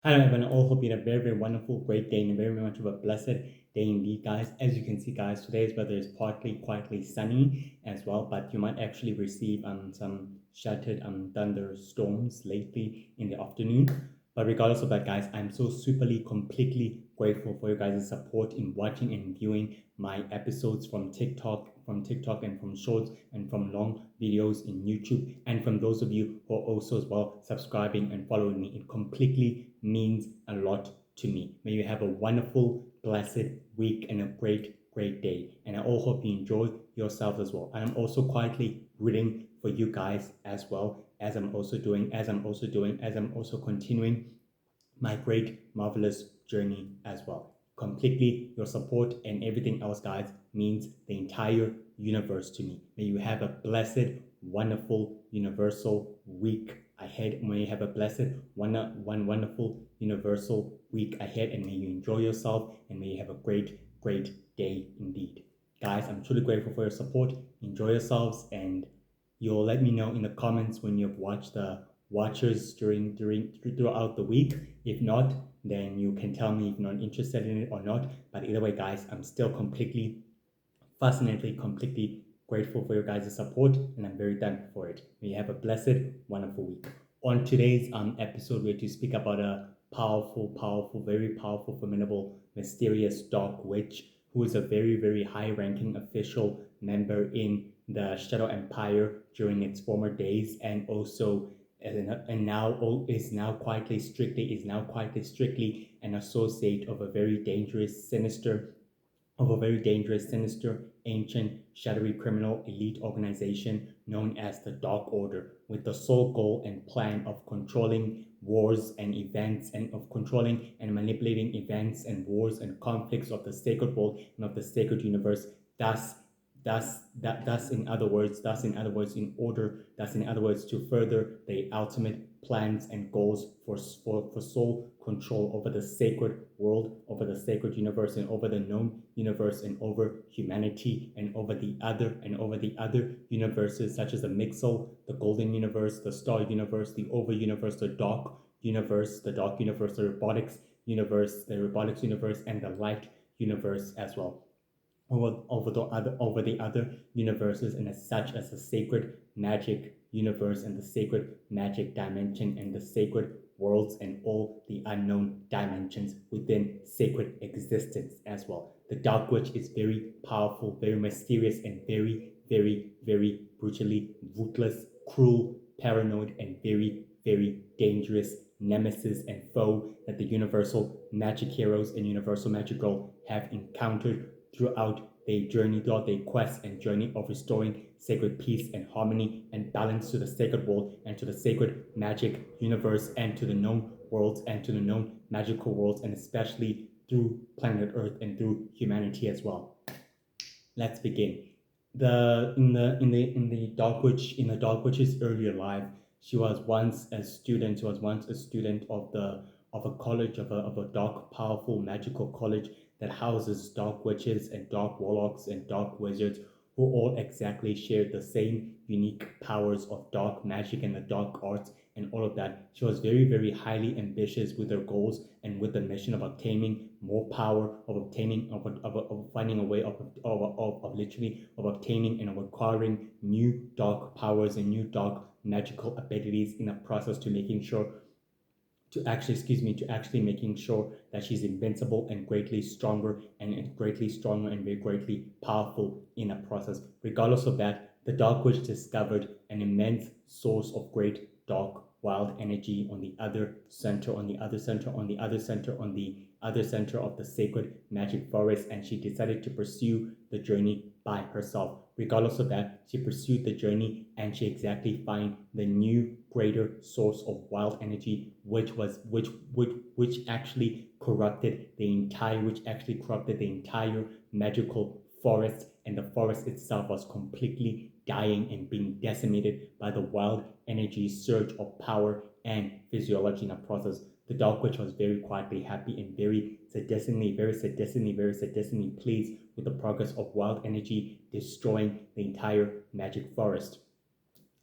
Hello everyone, I all hope you had a very, very wonderful, great day and very, very much of a blessed day indeed, guys. As you can see, guys, today's weather is partly quietly sunny as well, but you might actually receive some shattered thunderstorms lately in the afternoon. But regardless of that, guys, I'm so superly, completely grateful for your guys' support in watching and viewing my episodes from TikTok and from shorts and from long videos in YouTube, and from those of you who are also as well subscribing and following me. It completely means a lot to me. May you have a wonderful, blessed week and a great, great day. And I all hope you enjoy yourselves as well. And I'm also quietly rooting for you guys as well, as I'm also continuing my great, marvelous journey as well. Completely, your support and everything else, guys, means the entire universe to me. May you have a blessed, wonderful, universal week ahead. May you have a blessed, one wonderful, universal week ahead, and may you enjoy yourself, and may you have a great, great day indeed. Guys, I'm truly grateful for your support. Enjoy yourselves, and you'll let me know in the comments when you've watched the watchers throughout the week. If not, then you can tell me if you're not interested in it or not. But either way, guys, I'm still completely, fascinatedly, completely grateful for your guys' support, and I'm very thankful for it. May you have a blessed, wonderful week. On today's episode, we're to speak about a powerful, very powerful, formidable, mysterious dark witch who is a very, very high-ranking official member in the Shadow Empire during its former days, and also and now is now quietly strictly an associate of a very dangerous, sinister, ancient, shadowy criminal elite organization known as the Dark Order, with the sole goal and plan of controlling wars and events, and of controlling and manipulating events and wars and conflicts of the sacred world and of the sacred universe. Thus, in other words, to further the ultimate plans and goals for sole control over the sacred world, over the sacred universe, and over the known universe, and over humanity, and over the other universes such as the Mixel, the Golden Universe, the Star Universe, the Over Universe, the Dark Universe, the Robotics Universe, and the Light Universe as well. Over the other universes, and as such as the sacred magic universe and the sacred magic dimension and the sacred worlds and all the unknown dimensions within sacred existence as well. The Dark Witch is very powerful, very mysterious, and very, very, very brutally ruthless, cruel, paranoid, and very, very dangerous nemesis and foe that the Universal Magic Heroes and Universal Magic Girl have encountered throughout their quest and journey of restoring sacred peace and harmony and balance to the sacred world and to the sacred magic universe and to the known worlds and to the known magical worlds, and especially through planet Earth and through humanity as well. Let's begin. In the Dark Witch's earlier life, she was once a student. She was once a student of a college, of a dark, powerful, magical college that houses dark witches and dark warlocks and dark wizards who all exactly share the same unique powers of dark magic and the dark arts and all of that. She was very, very highly ambitious with her goals and with the mission of obtaining more power, of finding a way of literally of obtaining and of acquiring new dark powers and new dark magical abilities in a process to actually making sure that she's invincible and greatly stronger and very greatly powerful in a process. Regardless of that, the Dark Witch discovered an immense source of great dark wild energy on the other center, of the sacred magic forest, and she decided to pursue the journey by herself. Regardless of that, she pursued the journey and she exactly find the new greater source of wild energy, which actually corrupted the entire magical forest, and the forest itself was completely dying and being decimated by the wild energy surge of power and physiology in a process. The Dark Witch was very quietly happy and very sadistically pleased with the progress of wild energy destroying the entire magic forest.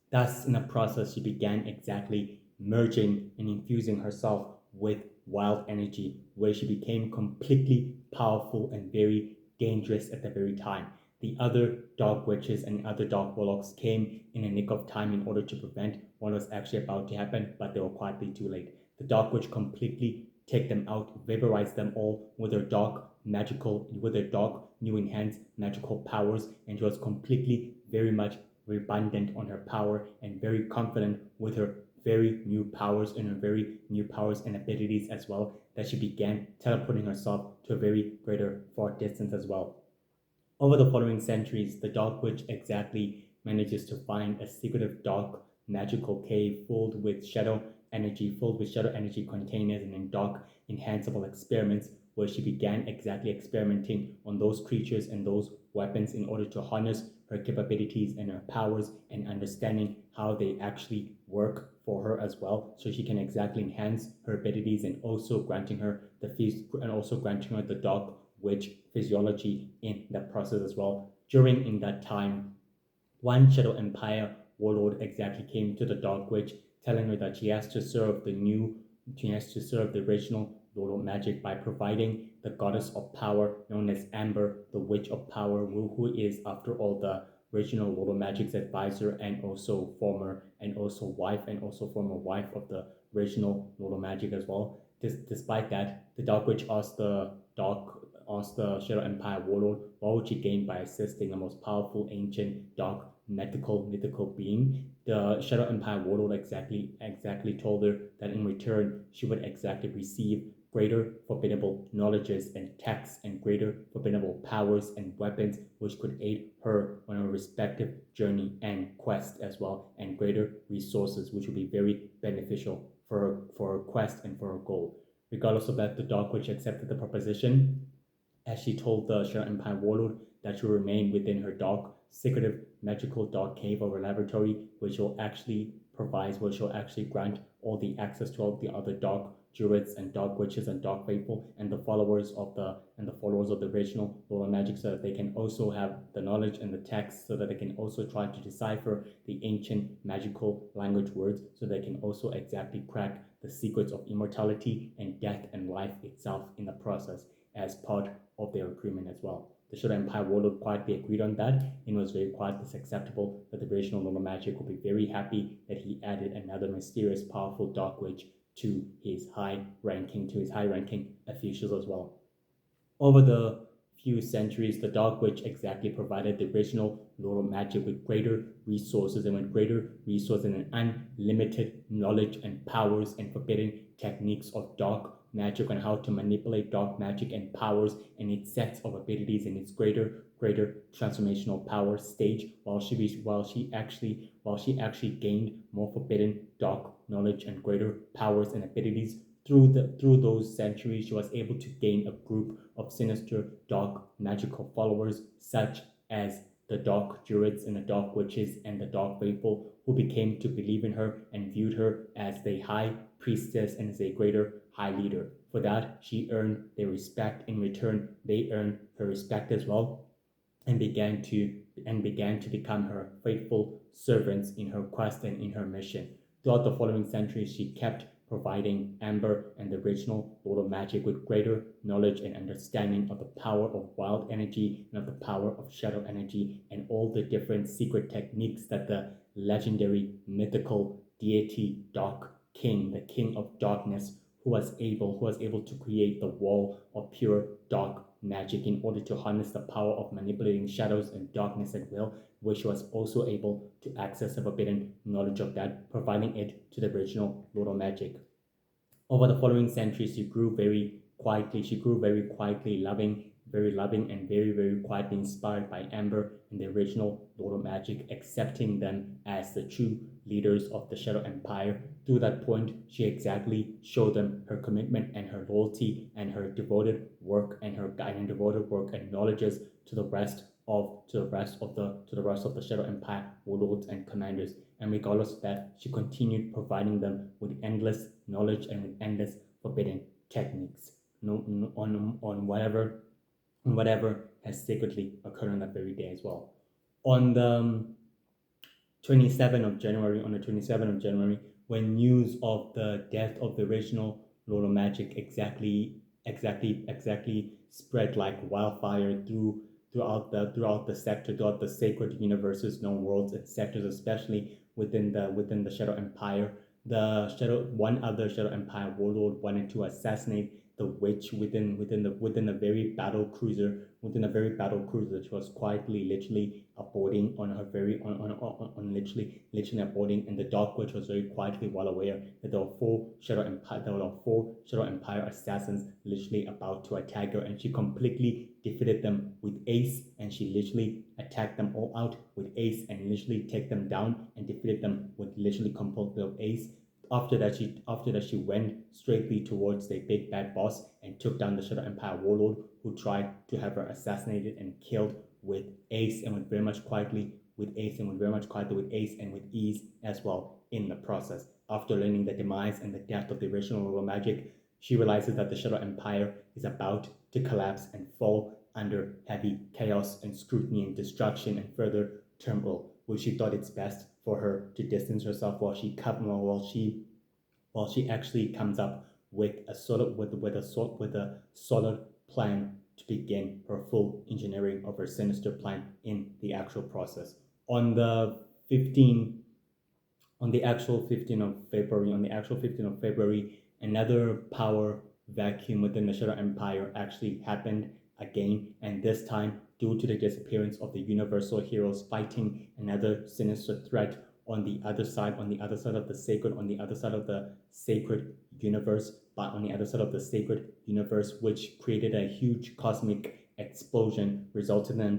Thus, in the process, she began exactly merging and infusing herself with wild energy, where she became completely powerful and very dangerous at the very time. The other dark witches and other dark warlocks came in a nick of time in order to prevent what was actually about to happen, but they were quietly too late. The dark witch completely take them out, vaporize them all with her dark, new enhanced magical powers, and she was completely very much redundant on her power and very confident with her very new powers and her very new powers and abilities as well, that she began teleporting herself to a very greater far distance as well. Over the following centuries, the Dark Witch exactly manages to find a secretive dark magical cave filled with shadow energy containers and in dark enhanceable experiments, where she began exactly experimenting on those creatures and those weapons in order to harness her capabilities and her powers and understanding how they actually work for her as well, so she can exactly enhance her abilities and also granting her the dark witch physiology in that process as well. During in that time, one Shadow Empire warlord exactly came to the Dark Witch, telling her that she has to serve the original Lord of Magic by providing the goddess of power known as Amber, the Witch of Power, who is after all the original Lord of Magic's advisor and also former wife of the original Lord of Magic as well. Despite that, the Dark Witch asked the Shadow Empire warlord what would she gain by assisting the most powerful ancient dark mythical being. The Shadow Empire warlord exactly told her that in return she would exactly receive greater forbidable knowledges and texts and greater forbidable powers and weapons which could aid her on her respective journey and quest as well, and greater resources which would be very beneficial for her quest and for her goal. Regardless of that, the Dark Witch accepted the proposition, as she told the Shadow Empire warlord that she would remain within her dark, secretive, magical dark cave or laboratory, which will actually grant all the access to all the other dark druids and dark witches and dark faithful and the followers of the original Lord of Magic, so that they can also have the knowledge and the text, so that they can also try to decipher the ancient magical language words, so they can also exactly crack the secrets of immortality and death and life itself in the process, as part of their agreement as well. The Shadow Empire warlord quietly agreed on that, and was very quietly acceptable that the original Lord of Magic would be very happy that he added another mysterious, powerful Dark Witch to his high ranking officials as well. Over the few centuries, the Dark Witch exactly provided the original Lord of Magic with greater resources and an unlimited knowledge and powers and forbidden techniques of dark magic, on how to manipulate dark magic and powers and its sets of abilities and its greater transformational power stage, while she actually gained more forbidden dark knowledge and greater powers and abilities. Through those centuries, she was able to gain a group of sinister dark magical followers, such as the dark druids and the dark witches and the dark faithful, who became to believe in her and viewed her as the high priestess and as a greater high leader. For that, she earned their respect. In return, they earned her respect as well, and began to become her faithful servants in her quest and in her mission. Throughout the following centuries, she kept providing Amber and the original Lord of Magic with greater knowledge and understanding of the power of wild energy and of the power of shadow energy and all the different secret techniques that the legendary mythical deity Dark King, the King of Darkness, who was able to create the wall of pure dark magic in order to harness the power of manipulating shadows and darkness at will, which was also able to access the forbidden knowledge of that, providing it to the original Lord of Magic. Over the following centuries, she grew very quietly. She grew very quietly, very loving, and very quietly inspired by Amber and the original Lord of Magic, accepting them as the true leaders of the Shadow Empire. To that point, she exactly showed them her commitment and her loyalty and her devoted work and knowledges to the rest of the Shadow Empire warlords and commanders. And regardless of that, she continued providing them with endless knowledge and with endless forbidden techniques, on whatever has secretly occurred on that very day as well. On the 27th of January, when news of the death of the original Lord of Magic exactly spread like wildfire throughout the sector, throughout the sacred universes, known worlds and sectors, especially within the Shadow Empire. The Shadow One other Shadow Empire warlord wanted to assassinate the witch within a very battle cruiser she was quietly literally aborting on her very on literally aborting, and the Dark Witch was very quietly well aware that there were four Shadow Empire assassins literally about to attack her, and she completely defeated them with Ace, and she literally attacked them all out with Ace and literally take them down and defeated them with literally completely of Ace. After that she went straightly towards the big bad boss and took down the Shadow Empire warlord who tried to have her assassinated and killed with Ace, and went very much quietly with Ace and with ease as well in the process. After learning the demise and the death of the original Lord of Magic, she realizes that the Shadow Empire is about to collapse and fall under heavy chaos and scrutiny and destruction and further turmoil, which she thought it's best for her to distance herself while she actually comes up with a solid plan to begin her full engineering of her sinister plan in the actual process. On the 15 on the actual 15th of February, another power vacuum within the Shadow Empire actually happened again, and this time due to the disappearance of the Universal Heroes fighting another sinister threat on the other side of the sacred universe, but on the other side of the sacred universe, which created a huge cosmic explosion, resulted in them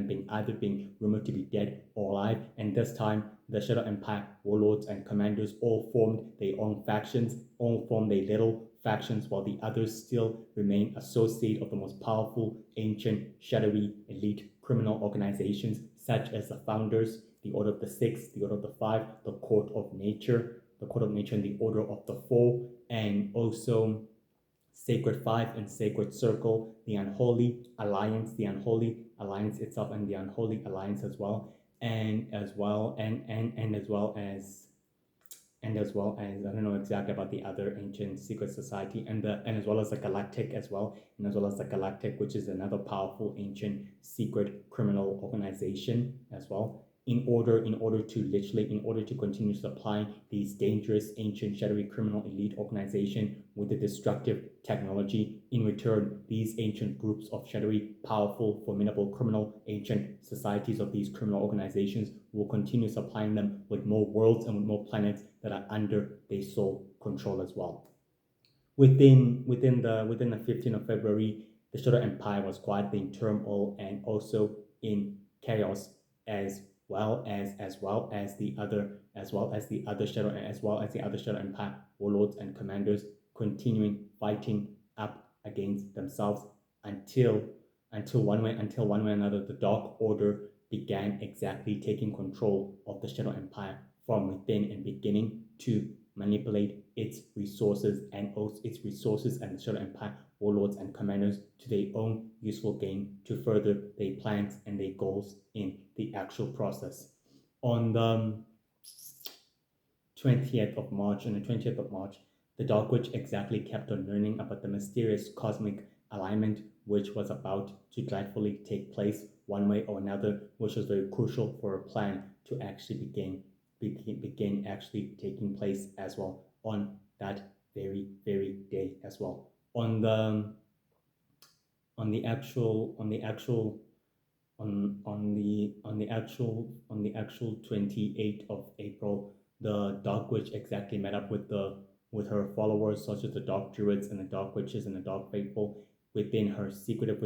being either being rumored to be dead or alive. And this time, the Shadow Empire warlords and commanders all formed their own factions, all formed their little factions, while the others still remain associated of the most powerful, ancient, shadowy, elite criminal organizations, such as the Founders, the Order of the Six, the Order of the Five, the Court of Nature, and the Order of the Four, and also Sacred Five and Sacred Circle, the Unholy Alliance itself, and the Unholy Alliance as well, and as well as I don't know exactly about the other ancient secret society, and as well as the Galactic as well, and as well as the Galactic, which is another powerful ancient secret criminal organization as well. In order to continue supplying these dangerous ancient shadowy criminal elite organization with the destructive technology. In return, these ancient groups of shadowy, powerful, formidable criminal ancient societies of these criminal organizations will continue supplying them with more worlds and with more planets that are under their sole control as well. Within the 15th of February, the Shadow Empire was quietly in turmoil and also in chaos, as well as the other Shadow Empire warlords and commanders continuing fighting up against themselves until one way or another the Dark Order began exactly taking control of the Shadow Empire from within and beginning to manipulate its resources and the Shadow Empire warlords and commanders to their own useful gain to further their plans and their goals in the actual process. On the 20th of March, the Dark Witch exactly kept on learning about the mysterious cosmic alignment which was about to gladfully take place one way or another, which was very crucial for a plan to actually begin actually taking place as well on that very day as well. On the actual 28th of April, the Dark Witch exactly met up with her followers, such as the Dark Druids and the Dark Witches and the Dark Faithful, within her secretive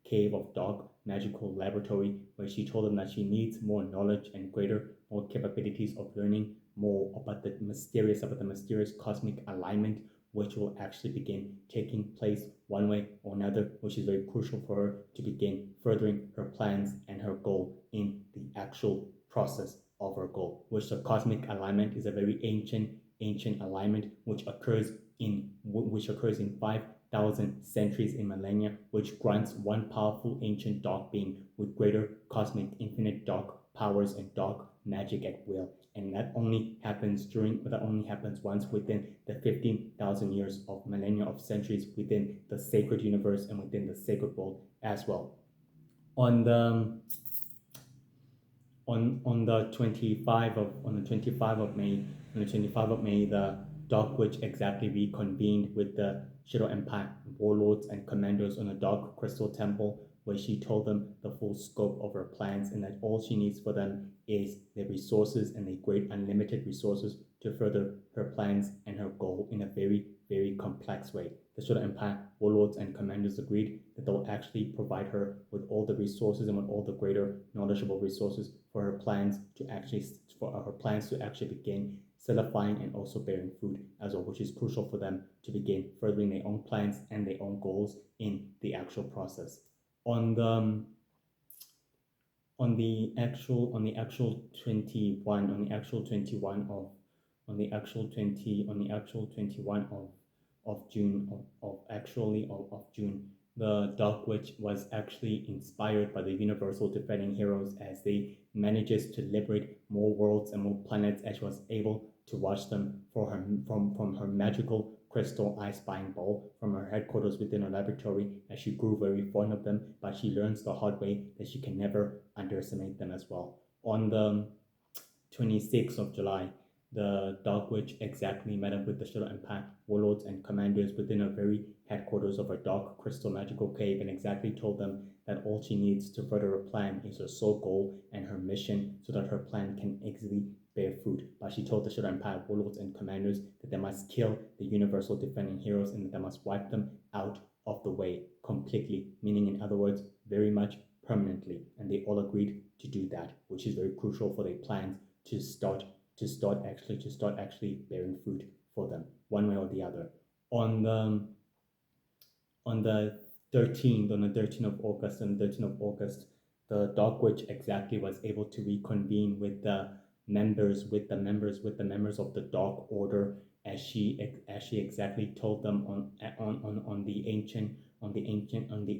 cave of dark magical laboratory, where she told them that she needs more knowledge and more capabilities of learning more about the mysterious cosmic alignment, which will actually begin taking place one way or another, which is very crucial for her to begin furthering her plans and her goal in the actual process of her goal, which the cosmic alignment is a very ancient alignment which occurs in 5,000 centuries in millennia, which grants one powerful ancient dark being with greater cosmic infinite dark powers and dark magic at will. and that only happens once within the 15,000 years of millennia of centuries within the sacred universe and within the sacred world as well. On the 25 of May, the Dark Witch exactly reconvened with the Shadow Empire warlords and commanders on the Dark Crystal Temple, where she told them the full scope of her plans and that all she needs for them is the resources and the great unlimited resources to further her plans and her goal in a very, very complex way. The Shadow Empire warlords and commanders agreed that they'll actually provide her with all the resources and with all the greater knowledgeable resources for her plans to actually begin solidifying and also bearing fruit as well, which is crucial for them to begin furthering their own plans and their own goals in the actual process. On the actual 21 of June of June, the Dark Witch was actually inspired by the Universal Defending Heroes as they manages to liberate more worlds and more planets, as she was able to watch them from her magical crystal eye spying ball from her headquarters within her laboratory, as she grew very fond of them, but she learns the hard way that she can never underestimate them as well. On the 26th of July, the Dark Witch exactly met up with the Shadow Empire warlords and commanders within her very headquarters of her dark crystal magical cave and exactly told them that all she needs to further her plan is her sole goal and her mission so that her plan can easily bear fruit. But she told the Shadow Empire warlords and commanders that they must kill the Universal Defending Heroes and that they must wipe them out of the way completely, meaning in other words, very much permanently. And they all agreed to do that, which is very crucial for their plans to start actually bearing fruit for them, one way or the other. On the 13th of August, the Dark Witch exactly was able to reconvene with the members of the Dark Order, as she exactly told them on the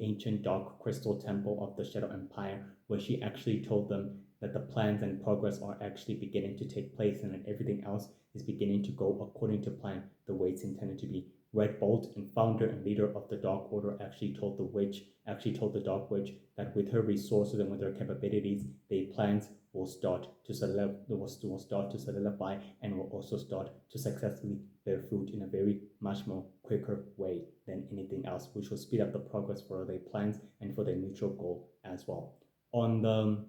ancient Dark Crystal Temple of the Shadow Empire, where she actually told them that the plans and progress are actually beginning to take place and that everything else is beginning to go according to plan, the way it's intended to be. Red Bolt, and founder and leader of the Dark Order, actually told the Dark Witch that with her resources and with her capabilities, their plans will start to solidify and will also start to successfully bear fruit in a very much more quicker way than anything else, which will speed up the progress for their plans and for their mutual goal as well. On the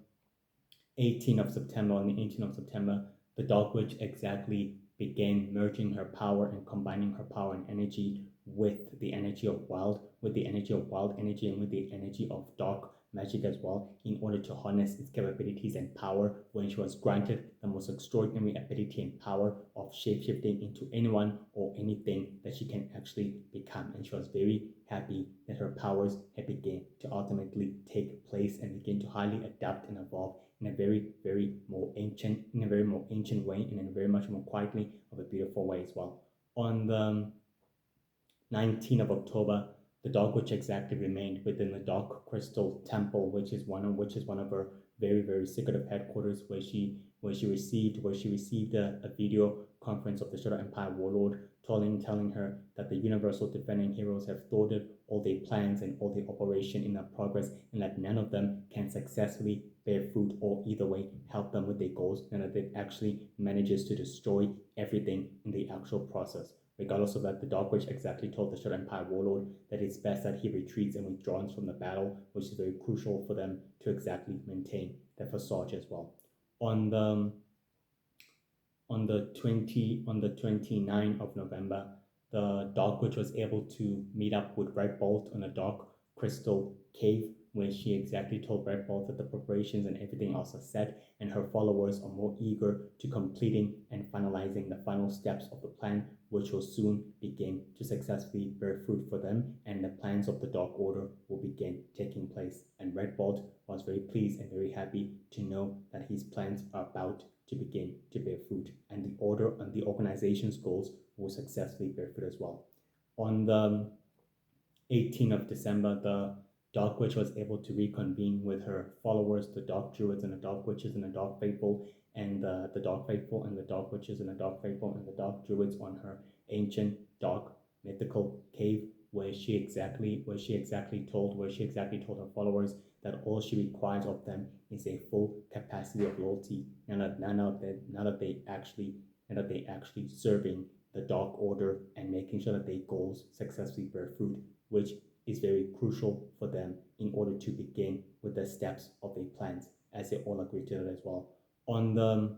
18th of September, the Dark Witch exactly began merging her power and combining her power and energy with the energy of wild energy and with the energy of dark magic as well, in order to harness its capabilities and power, when she was granted the most extraordinary ability and power of shapeshifting into anyone or anything that she can actually become. And she was very happy that her powers had begun to ultimately take place and begin to highly adapt and evolve in a very more ancient way, and in a very much more quietly of a beautiful way as well. On the 19th of October, the Dark Witch exactly remained within the Dark Crystal Temple, which is one of her very secretive headquarters, where she received a video conference of the Shadow Empire warlord telling her that the Universal Defending Heroes have thwarted all their plans and all their operation in their progress, and that none of them can successfully bear fruit or either way help them with their goals, and that it actually manages to destroy everything in the actual process. Regardless of that, the Dark Witch exactly told the Shadow Empire warlord that it's best that he retreats and withdraws from the battle, which is very crucial for them to exactly maintain their facade as well. On the 29th of November, the Dark Witch was able to meet up with Red Bolt on a dark crystal cave, where she exactly told Red Bolt that the preparations and everything else are set, and her followers are more eager to completing and finalizing the final steps of the plan, which will soon begin to successfully bear fruit for them, and the plans of the Dark Order will begin taking place. And Red Bolt was very pleased and very happy to know that his plans are about to begin to bear fruit, and the order and the organization's goals will successfully bear fruit as well. On the 18th of December, the Dark Witch was able to reconvene with her followers, the Dark Druids and the Dark Witches and the Dark Faithful, and the Dark Faithful and the Dark Witches and the Dark Faithful and the Dark Druids on her ancient dark mythical cave where she exactly told her followers that all she requires of them is a full capacity of loyalty, now that they actually serving the Dark Order and making sure that their goals successfully bear fruit, which is very crucial for them in order to begin with the steps of their plans, as they all agree to that as well. On the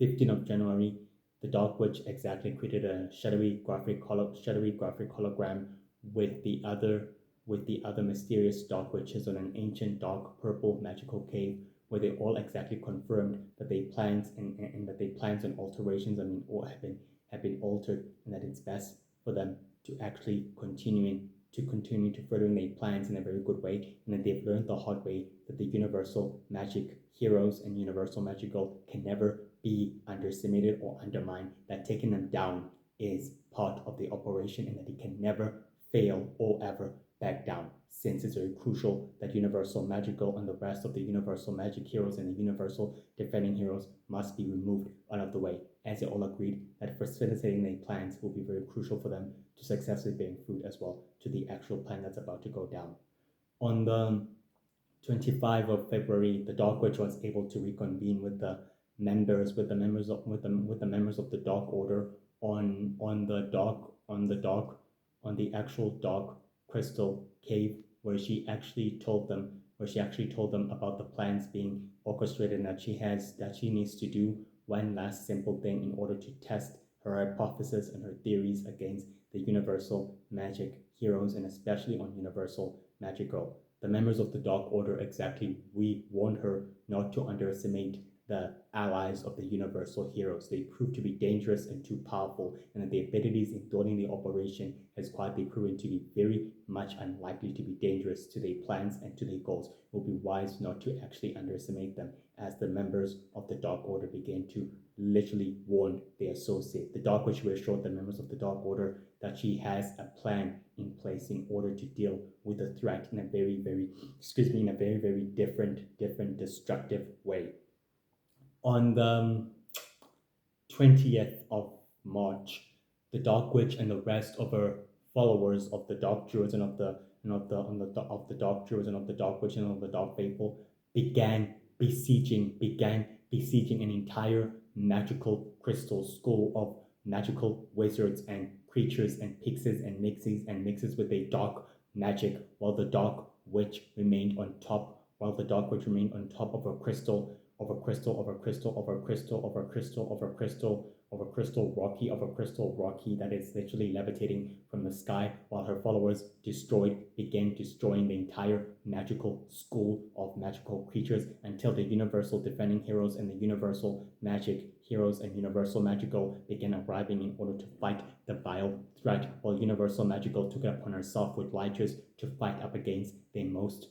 15th of January, the Dark Witch exactly created a shadowy graphic hologram with the other mysterious Dark Witches on an ancient dark purple magical cave, where they all exactly confirmed that their plans and that their plans and alterations all have been altered, and that it's best for them to actually continue to furthering their plans in a very good way, and that they've learned the hard way that the universal magic heroes and universal magical can never be underestimated or undermined, that taking them down is part of the operation, and that it can never fail or ever back down, since it's very crucial that universal magical and the rest of the universal magic heroes and the universal defending heroes must be removed out of the way, as they all agreed that facilitating their plans will be very crucial for them to successfully bear fruit as well to the actual plan that's about to go down. On the 25th of February, the Dark Witch was able to reconvene with the members of the Dark Order on the actual Dark Crystal Cave, where she actually told them about the plans being orchestrated, and that she needs to do one last simple thing in order to test her hypothesis and her theories against the universal magic heroes, and especially on universal magical. The members of the Dark Order exactly we warned her not to underestimate the allies of the universal heroes. They proved to be dangerous and too powerful, and that the abilities in thwarting the operation has quietly proven to be very much unlikely to be dangerous to their plans and to their goals. It will be wise not to actually underestimate them, as the members of the Dark Order began to literally warn their associate. The Dark Witch reassured the members of the Dark Order that she has a plan in place in order to deal with the threat in a very different destructive way. On the 20th of March, the Dark Witch and the rest of her followers of the Dark Druids and of the Dark Druids and of the Dark Witch and of the Dark Faithful began besieging an entire magical crystal school of magical wizards and creatures and pixies and mixes with a dark magic, while the Dark Witch remained on top of a crystal rocky that is literally levitating from the sky, while her followers began destroying the entire magical school of magical creatures, until the universal defending heroes and the universal magic heroes and universal magical began arriving in order to fight the vile threat, while universal magical took it upon herself with Lychus to fight up against the most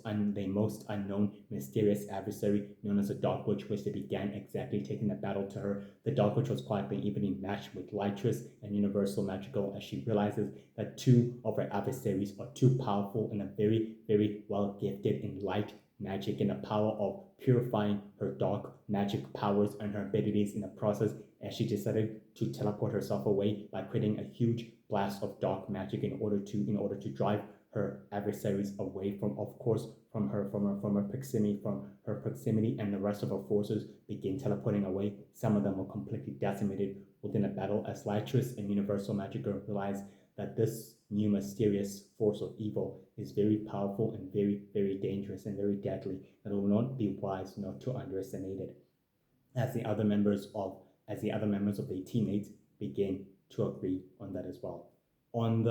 unknown mysterious adversary known as the Dark Witch, which they began exactly taking the battle to her. The Dark Witch was quietly evenly matched with Lytrus and Universal Magical, as she realizes that two of her adversaries are too powerful and are very well gifted in light magic and the power of purifying her dark magic powers and her abilities in the process, as she decided to teleport herself away by creating a huge blast of dark magic in order to drive her adversaries away from her proximity, and the rest of her forces begin teleporting away. Some of them were completely decimated within a battle, as Lytrus and Universal Magica realize that this new mysterious force of evil is very powerful and very dangerous and very deadly, and it will not be wise not to underestimate it, as the other members of their teammates begin to agree on that as well. On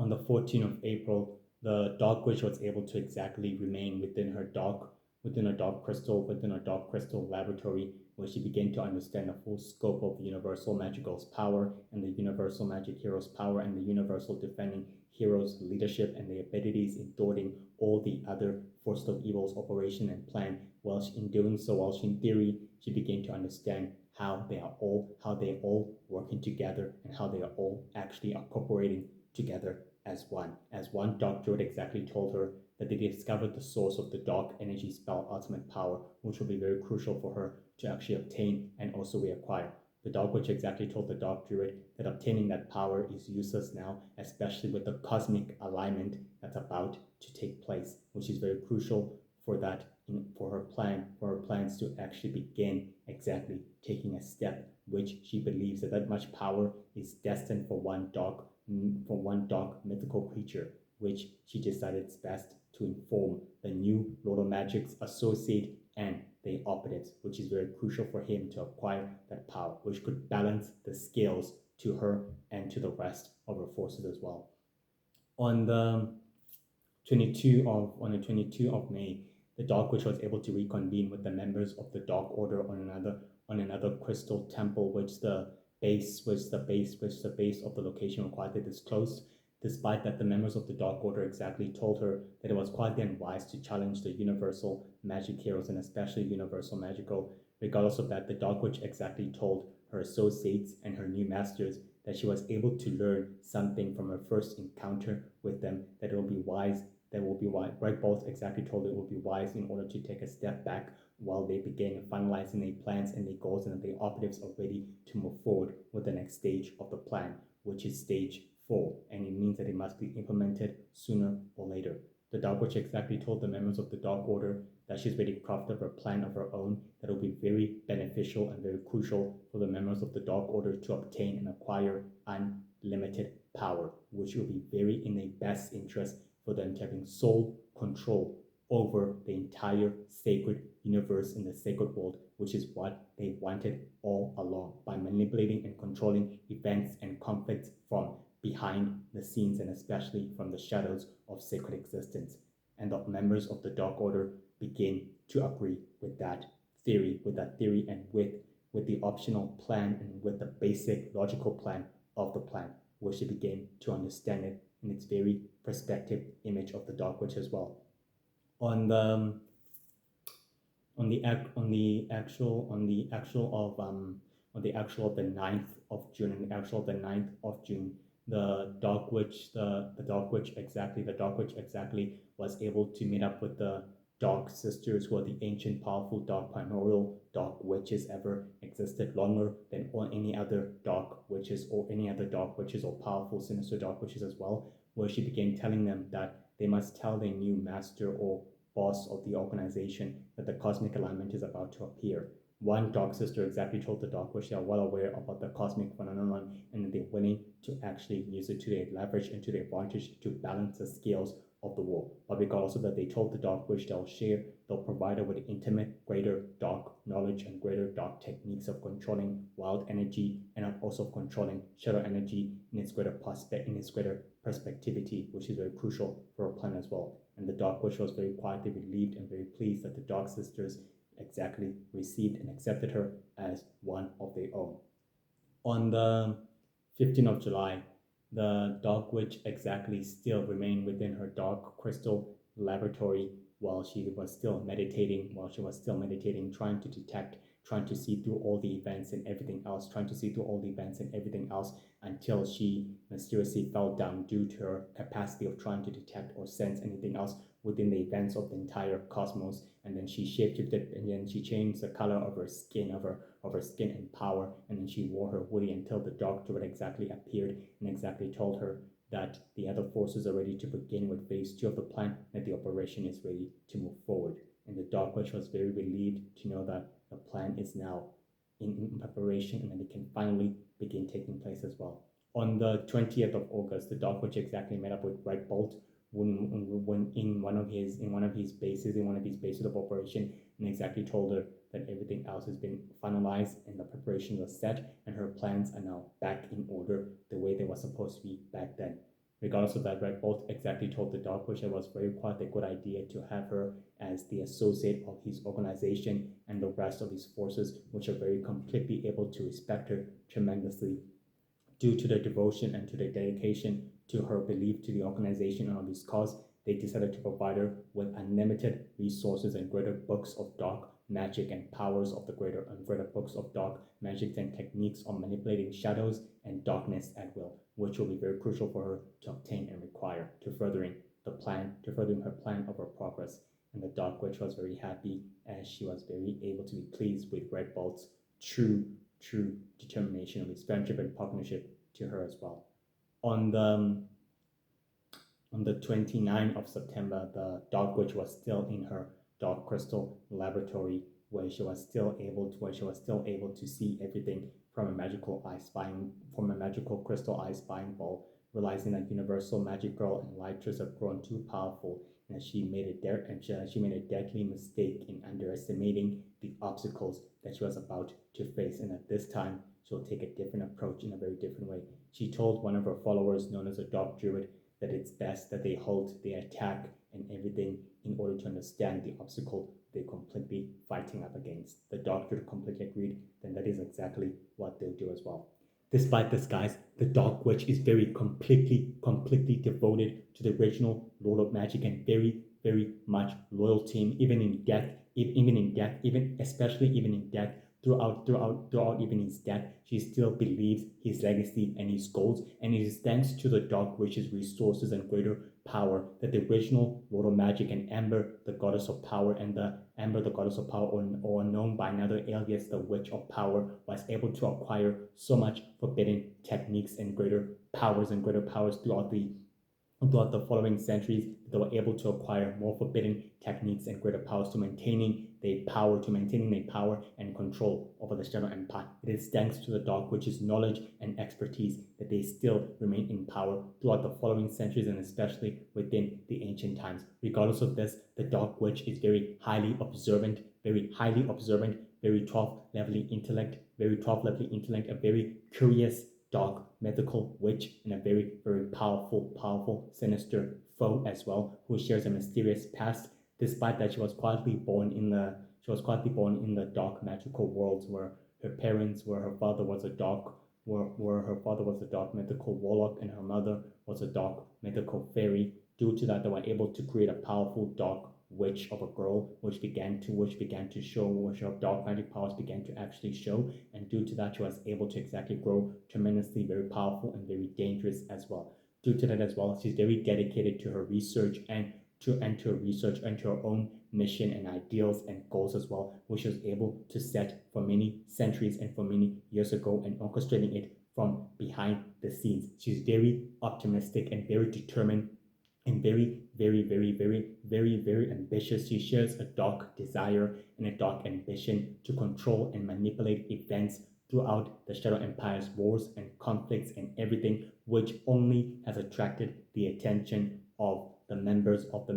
the 14th of April, the Dark Witch was able to exactly remain within her dark crystal laboratory, where she began to understand the full scope of the Universal Magical's power and the Universal Magic Hero's power and the Universal Defending Hero's leadership and their abilities in thwarting all the other Force of Evil's operation and plan. In doing so, in theory, she began to understand how they are all working together and how they are all actually cooperating together as one. As one, Dark Druid exactly told her that they discovered the source of the dark energy spell ultimate power, which will be very crucial for her to actually obtain and also reacquire. The Dark Witch exactly told the Dark Druid that obtaining that power is useless now, especially with the cosmic alignment that's about to take place, which is very crucial for that, for her plans to actually begin exactly taking a step, which she believes that much power is destined for one dark mythical creature, which she decided it's best to inform the new Lord of Magic's associate and the operatives, which is very crucial for him to acquire that power, which could balance the scales to her and to the rest of her forces as well. On the 22 of May, the Dark Witch was able to reconvene with the members of the Dark Order on another crystal temple, which the base of the location required to disclose. Despite that, the members of the Dark Order exactly told her that it was quite unwise to challenge the universal magic heroes and especially universal magical. Regardless of that, the Dark Witch exactly told her associates and her new masters that she was able to learn something from her first encounter with them, that Bright Bolt exactly told her it would be wise in order to take a step back while they begin finalizing their plans and their goals, and that the operatives are ready to move forward with the next stage of the plan, which is stage 4, and it means that it must be implemented sooner or later. The Dark Witch exactly told the members of the Dark Order that she's ready to craft up a plan of her own that will be very beneficial and very crucial for the members of the Dark Order to obtain and acquire unlimited power, which will be very in their best interest for them to having sole control over the entire sacred universe in the sacred world, which is what they wanted all along, by manipulating and controlling events and conflicts from behind the scenes and especially from the shadows of sacred existence. And the members of the Dark Order begin to agree with that theory, and with the optional plan and with the basic logical plan of the plan, which they begin to understand it in its very perspective image of the Dark Witch as well. On the actual of the 9th of June, the Dark Witch exactly was able to meet up with the Dark Sisters, who are the ancient, powerful, dark, primordial dark witches ever existed, longer than any other dark witches or powerful, sinister dark witches as well, where she began telling them that they must tell their new master or boss of the organization that the cosmic alignment is about to appear. One Dark Sister exactly told the Dark Witch they are well aware about the cosmic phenomenon and that they're willing to actually use it to their leverage and to their advantage to balance the scales of the war. But regardless of that, they told the Dark Witch they'll provide her with intimate, greater dark knowledge and greater dark techniques of controlling wild energy and also of controlling shadow energy in its greater perspectivity, which is very crucial for a plan as well. And the Dark Witch was very quietly relieved and very pleased that the Dark Sisters exactly received and accepted her as one of their own. On the 15th of July, the Dark Witch exactly still remained within her dark crystal laboratory while she was still meditating, trying to see through all the events and everything else, until she mysteriously fell down due to her capacity of trying to detect or sense anything else within the events of the entire cosmos. And then she shapeshifted, and then she changed the color of her skin, and power, and then she wore her hoodie until the Dark Druid exactly appeared and exactly told her that the other forces are ready to begin with phase 2 of the plan, that the operation is ready to move forward. And the Dark Witch was very relieved to know that the plan is now in preparation and that it can finally begin taking place as well. On the 20th of August, the Dark Witch exactly met up with Bright Bolt when in one of his bases of operation, and exactly told her that everything else has been finalized and the preparation was set and her plans are now back in order the way they were supposed to be back then. Regardless of that, Bright Bolt exactly told the Dark Witch it was quite a good idea to have her as the associate of his organization and the rest of his forces, which are very completely able to respect her tremendously due to their devotion and to their dedication to her belief to the organization and on this cause. They decided to provide her with unlimited resources and greater books of dark magic and powers of the greater books of dark magic and techniques on manipulating shadows and darkness at will, which will be very crucial for her to obtain and require to furthering her plan of her progress. And the Dark Witch was very happy as she was very able to be pleased with Red Bolt's true determination of his friendship and partnership to her as well. On the 29th of September, the Dark Witch was still in her Dark Crystal laboratory where she was still able to see everything from a magical crystal eye spying ball, realizing that Universal Magic Girl and Lightress have grown too powerful, and she made a deadly mistake in underestimating the obstacles that she was about to face, and at this time she'll take a different approach in a very different way. She told one of her followers, known as a Dark Druid, that it's best that they halt the attack and everything in order to understand the obstacle they're completely fighting up against. The Dark Druid completely agreed, then that is exactly what they'll do as well. Despite this, guys, the Dark Witch is very completely devoted to the original Lord of Magic and very much loyal to him, even in death, especially in death. Throughout even his death, she still believes his legacy and his goals, and it is thanks to the Dark Witch's resources and greater power that the original Lord of Magic and Amber, the Goddess of Power, or known by another alias, the Witch of Power, was able to acquire so much forbidden techniques and greater powers throughout the following centuries. They were able to acquire more forbidden techniques and greater powers to maintaining their power and control over the Shadow Empire. It is thanks to the Dark Witch's knowledge and expertise that they still remain in power throughout the following centuries, and especially within the ancient times. Regardless of this, the Dark Witch is very highly observant, very 12th level intellect, a very curious dark mythical witch, and a very powerful sinister foe as well, who shares a mysterious past. Despite that, she was quietly born in the dark magical worlds where her father was a dark mythical warlock and her mother was a dark mythical fairy. Due to that, they were able to create a powerful dark witch of a girl, which began to show, which her dark magic powers began to actually show, and due to that, she was able to exactly grow tremendously, very powerful and very dangerous as well. Due to that as well, she's very dedicated to her research and to her own mission and ideals and goals as well, which she was able to set for many centuries and for many years ago, and orchestrating it from behind the scenes. She's very optimistic and very determined and very ambitious. She shares a dark desire and a dark ambition to control and manipulate events throughout the Shadow Empire's wars and conflicts and everything, which only has attracted the attention of the members of the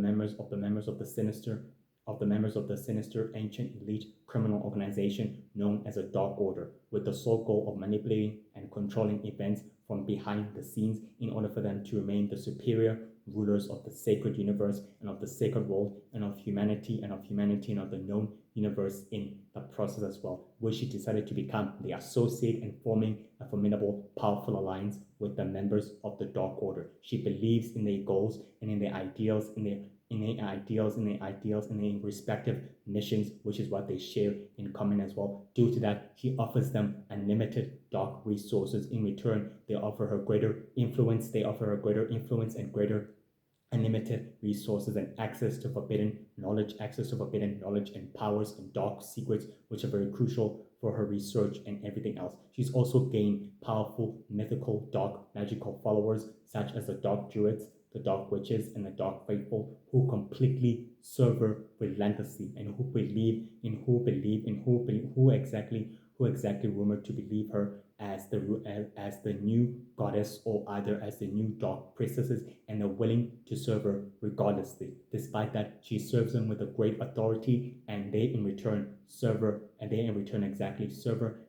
sinister ancient elite criminal organization known as a Dark Order, with the sole goal of manipulating and controlling events from behind the scenes in order for them to remain the superior rulers of the sacred universe and of the sacred world and of humanity and of the known universe in the process as well, which she decided to become the associate and forming a formidable, powerful alliance with the members of the Dark Order. She believes in their goals and in their ideals, in their respective missions, which is what they share in common as well. Due to that, she offers them unlimited dark resources. In return, they offer her greater influence and greater unlimited resources and access to forbidden knowledge and powers and dark secrets, which are very crucial for her research and everything else. She's also gained powerful mythical dark magical followers such as the Dark Druids, the Dark Witches, and the Dark Faithful, who completely serve her relentlessly and who exactly rumored to believe her as the new goddess, or either as the new dark priestesses, and are willing to serve her regardlessly. Despite that, she serves them with a great authority, and they in return serve her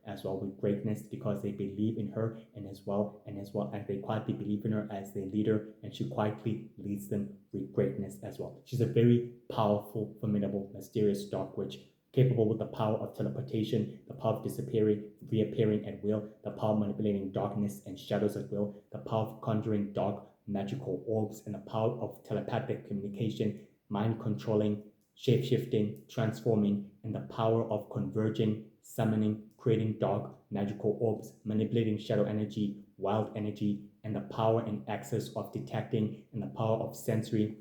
as well with greatness, because they believe in her, and as well as they quietly believe in her as their leader, and she quietly leads them with greatness as well. She's a very powerful, formidable, mysterious dark witch, capable with the power of teleportation, the power of disappearing, reappearing at will, the power of manipulating darkness and shadows at will, the power of conjuring dark magical orbs, and the power of telepathic communication, mind controlling, shape-shifting, transforming, and the power of converging, summoning, creating dark, magical orbs, manipulating shadow energy, wild energy, and the power and access of detecting, and the power of sensory,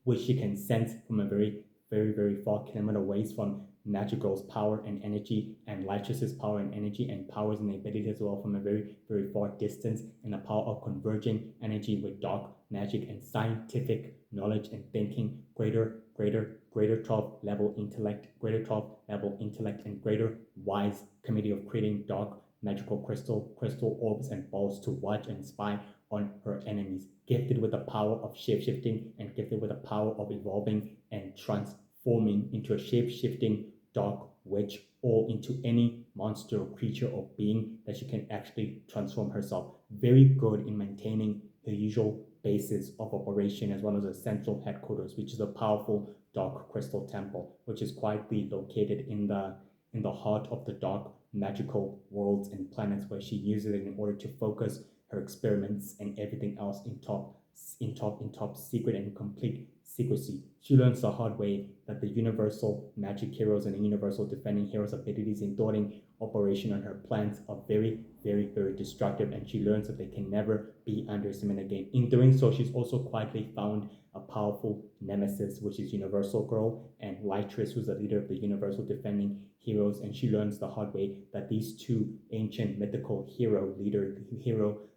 which she can sense from a very, very, very far kilometer ways from Magical's power and energy, and Lytras's power and energy, and powers and ability as well from a very, very far distance, and the power of converging energy with dark magic and scientific knowledge and thinking, greater 12 level intellect, greater 12 level intellect, and greater wise committee of creating dark magical crystal orbs and balls to watch and spy on her enemies, gifted with the power of shape-shifting and gifted with the power of evolving and transforming into a shape-shifting dark witch or into any monster or creature or being that she can actually transform herself. Very good in maintaining the usual basis of operation as well as a central headquarters, which is a powerful dark crystal temple, which is quietly located in the heart of the dark magical worlds and planets, where she uses it in order to focus her experiments and everything else in top secret and complete secrecy. She learns the hard way that the universal magic heroes and the universal defending heroes abilities in thwarting operation on her plans are very, very, very destructive, and she learns that they can never be underestimated again. In doing so, she's also quietly found a powerful nemesis, which is Universal Girl and Lytris, who's the leader of the universal defending heroes, and she learns the hard way that these two ancient mythical hero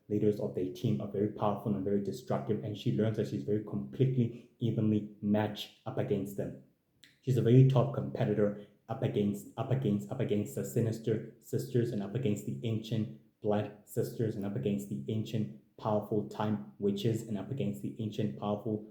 leaders of their team are very powerful and very destructive, and she learns that she's very completely evenly matched up against them. She's a very top competitor up against the Sinister Sisters and up against the Ancient Blood Sisters and up against the ancient powerful Time Witches and up against the ancient powerful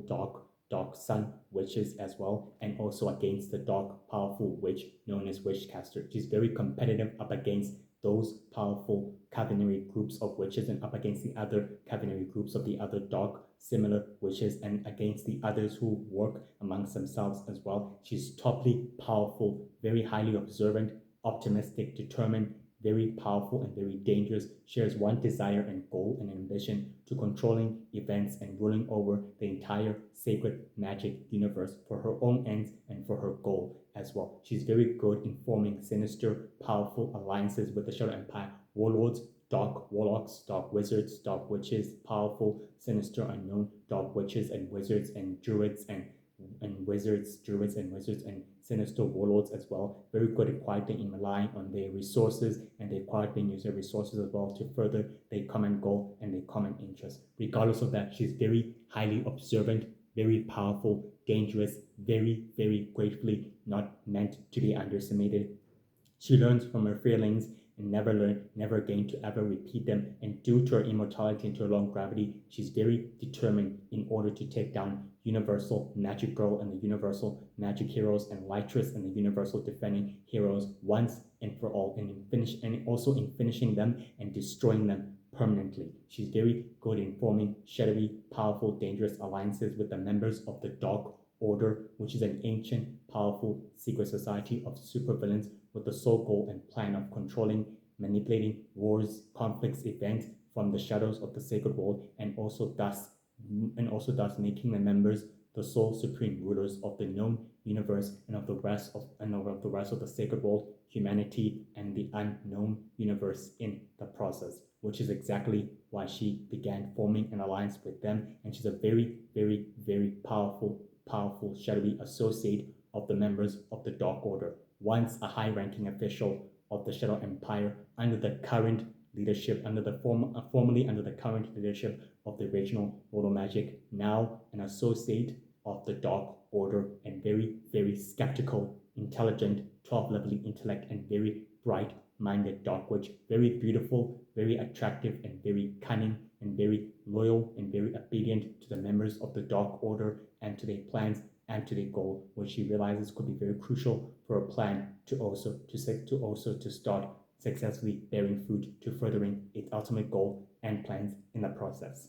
dark sun witches as well, and also against the dark powerful witch known as Witchcaster. She's very competitive up against those powerful Covenary groups of witches and up against the other Covenary groups of the other dark similar witches and against the others who work amongst themselves as well. She's toply powerful, very highly observant, optimistic, determined, very powerful and very dangerous. She has one desire and goal and ambition to controlling events and ruling over the entire sacred magic universe for her own ends and for her goal as well. She's very good in forming sinister, powerful alliances with the Shadow Empire warlords, dark warlocks, dark wizards, dark witches, powerful, sinister, unknown dark witches and wizards and druids and druids and wizards and sinister warlords as well. Very good at quietly relying on their resources, and they quietly use their resources as well to further their common goal and their common interest. Regardless of that, she's very highly observant, very powerful, dangerous, very, very gratefully not meant to be underestimated. She learns from her failings and never again to ever repeat them. And due to her immortality and to her long gravity, she's very determined in order to take down Universal Magic Girl and the Universal Magic Heroes and Lytris and the Universal Defending Heroes once and for all, and also in finishing them and destroying them permanently. She's very good in forming shadowy, powerful, dangerous alliances with the members of the Dark Order, which is an ancient, powerful secret society of supervillains with the sole goal and plan of controlling, manipulating wars, conflicts, events from the shadows of the sacred world, and also thus making the members the sole supreme rulers of the known universe and of the rest of the sacred world, humanity, and the unknown universe in the process, which is exactly why she began forming an alliance with them. And she's a very, very, very powerful shadowy associate of the members of the Dark Order, once a high-ranking official of the Shadow Empire under the current leadership, formerly under the current leadership of the original World of Magic, now an associate of the Dark Order, and very, very skeptical, intelligent, 12-level intellect, and very bright-minded Dark Witch. Very beautiful, very attractive, and very cunning, and very loyal, and very obedient to the members of the Dark Order and to their plans and to their goal, which she realizes could be very crucial for a plan to start successfully bearing fruit to furthering its ultimate goal and plans in the process.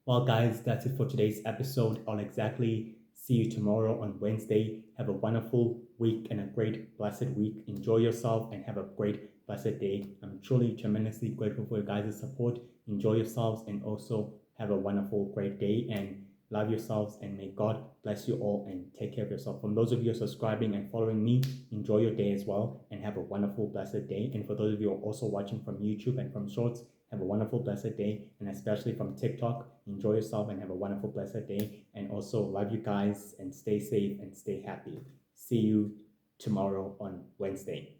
Well, guys, that's it for today's episode. I'll exactly see you tomorrow on Wednesday. Have a wonderful week and a great, blessed week. Enjoy yourself and have a great, blessed day. I'm truly tremendously grateful for your guys' support. Enjoy yourselves and also have a wonderful, great day. And love yourselves, and may God bless you all and take care of yourself. From those of you who are subscribing and following me, enjoy your day as well and have a wonderful, blessed day. And for those of you who are also watching from YouTube and from Shorts, have a wonderful, blessed day. And especially from TikTok, enjoy yourself and have a wonderful, blessed day. And also love you guys and stay safe and stay happy. See you tomorrow on Wednesday.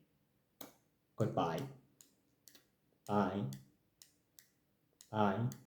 Goodbye. Bye. Bye.